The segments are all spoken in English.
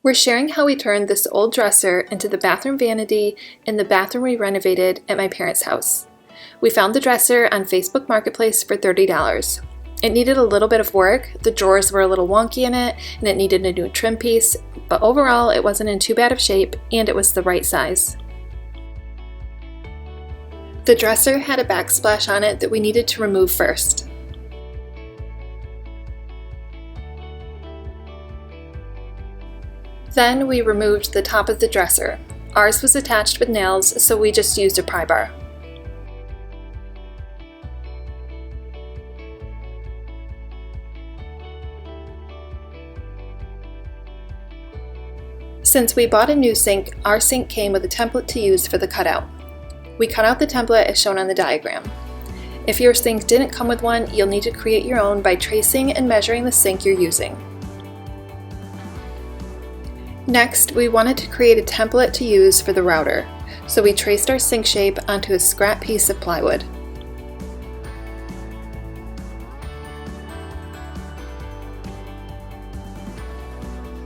We're sharing how we turned this old dresser into the bathroom vanity in the bathroom we renovated at my parents' house. We found the dresser on Facebook Marketplace for $30. It needed a little bit of work, the drawers were a little wonky in it, and it needed a new trim piece, but overall it wasn't in too bad of shape and it was the right size. The dresser had a backsplash on it that we needed to remove first. Then we removed the top of the dresser. Ours was attached with nails, so we just used a pry bar. Since we bought a new sink, our sink came with a template to use for the cutout. We cut out the template as shown on the diagram. If your sink didn't come with one, you'll need to create your own by tracing and measuring the sink you're using. Next, we wanted to create a template to use for the router, so we traced our sink shape onto a scrap piece of plywood.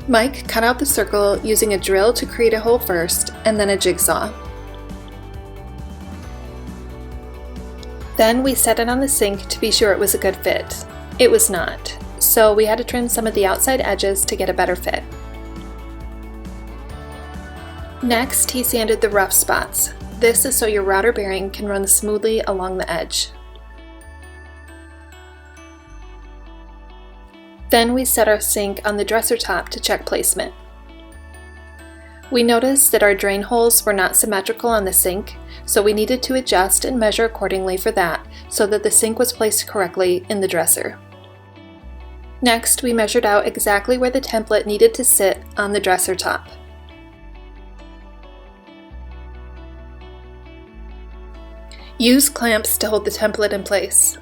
Mike cut out the circle using a drill to create a hole first, and then a jigsaw. Then we set it on the sink to be sure it was a good fit. It was not, so we had to trim some of the outside edges to get a better fit. Next, he sanded the rough spots. This is so your router bearing can run smoothly along the edge. Then we set our sink on the dresser top to check placement. We noticed that our drain holes were not symmetrical on the sink, so we needed to adjust and measure accordingly for that so that the sink was placed correctly in the dresser. Next, we measured out exactly where the template needed to sit on the dresser top. Use clamps to hold the template in place.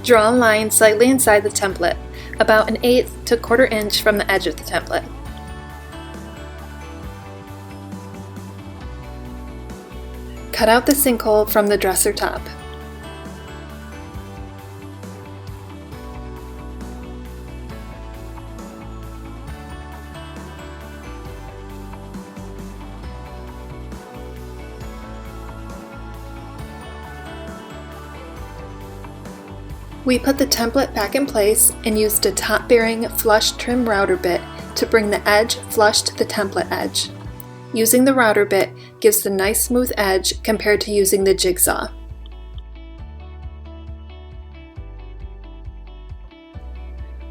Draw a line slightly inside the template, about 1/8 to 1/4 inch from the edge of the template. Cut out the sinkhole from the dresser top. We put the template back in place and used a top-bearing flush trim router bit to bring the edge flush to the template edge. Using the router bit gives the nice smooth edge compared to using the jigsaw.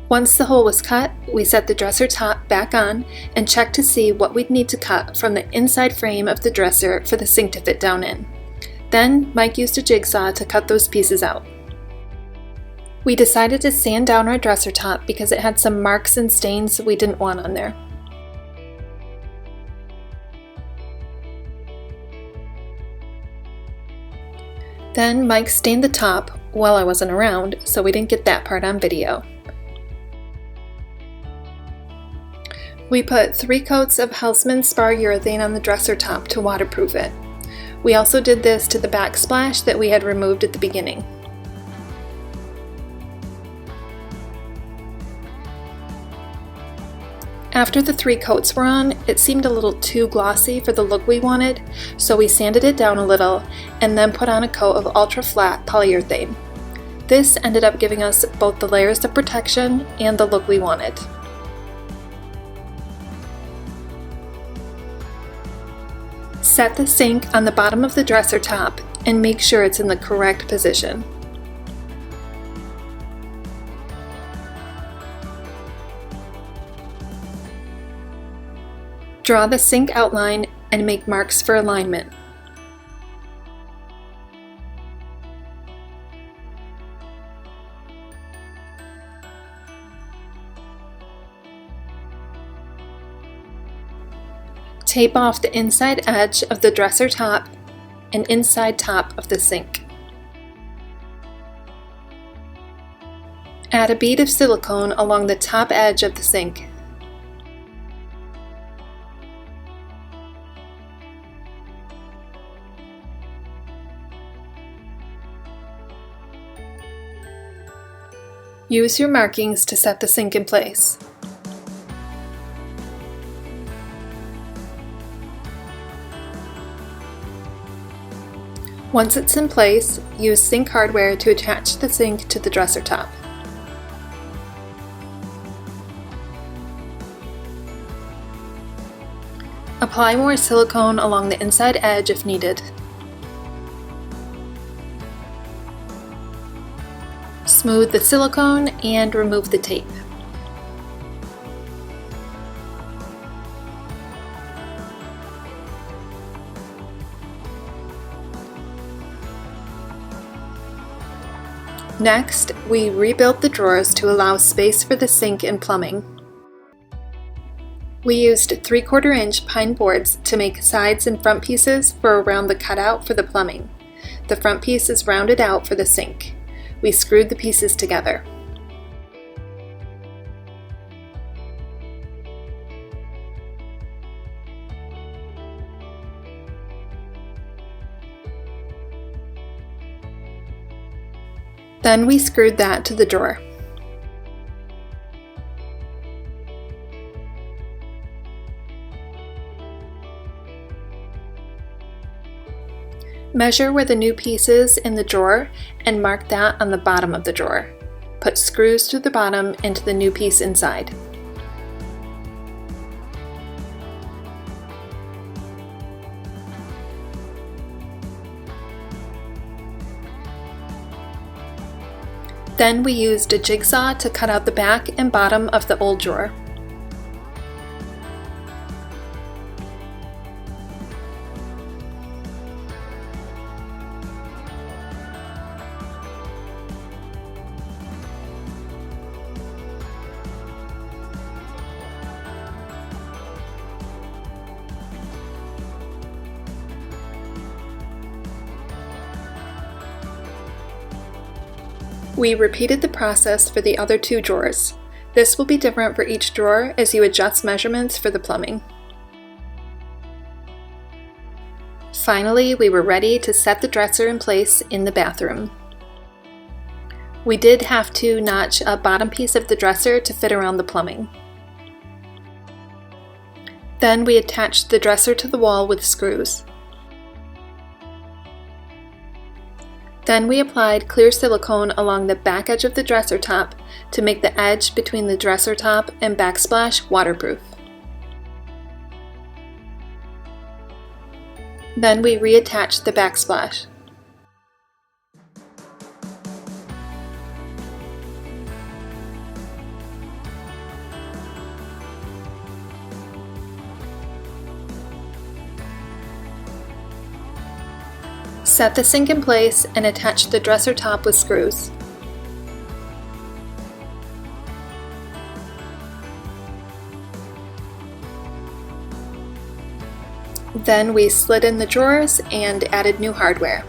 Once the hole was cut, we set the dresser top back on and checked to see what we'd need to cut from the inside frame of the dresser for the sink to fit down in. Then Mike used a jigsaw to cut those pieces out. We decided to sand down our dresser top because it had some marks and stains we didn't want on there. Then Mike stained the top while I wasn't around, so we didn't get that part on video. We put 3 coats of Houseman spar urethane on the dresser top to waterproof it. We also did this to the backsplash that we had removed at the beginning. After the 3 coats were on, it seemed a little too glossy for the look we wanted, so we sanded it down a little and then put on a coat of ultra-flat polyurethane. This ended up giving us both the layers of protection and the look we wanted. Set the sink on the bottom of the dresser top and make sure it's in the correct position. Draw the sink outline and make marks for alignment. Tape off the inside edge of the dresser top and inside top of the sink. Add a bead of silicone along the top edge of the sink. Use your markings to set the sink in place. Once it's in place, use sink hardware to attach the sink to the dresser top. Apply more silicone along the inside edge if needed. Smooth the silicone and remove the tape. Next, we rebuilt the drawers to allow space for the sink and plumbing. We used 3/4 inch pine boards to make sides and front pieces for around the cutout for the plumbing. The front piece is rounded out for the sink. We screwed the pieces together. Then we screwed that to the drawer. Measure where the new piece is in the drawer and mark that on the bottom of the drawer. Put screws through the bottom into the new piece inside. Then we used a jigsaw to cut out the back and bottom of the old drawer. We repeated the process for the other 2 drawers. This will be different for each drawer as you adjust measurements for the plumbing. Finally, we were ready to set the dresser in place in the bathroom. We did have to notch a bottom piece of the dresser to fit around the plumbing. Then we attached the dresser to the wall with screws. Then we applied clear silicone along the back edge of the dresser top to make the edge between the dresser top and backsplash waterproof. Then we reattached the backsplash. Set the sink in place and attach the dresser top with screws. Then we slid in the drawers and added new hardware.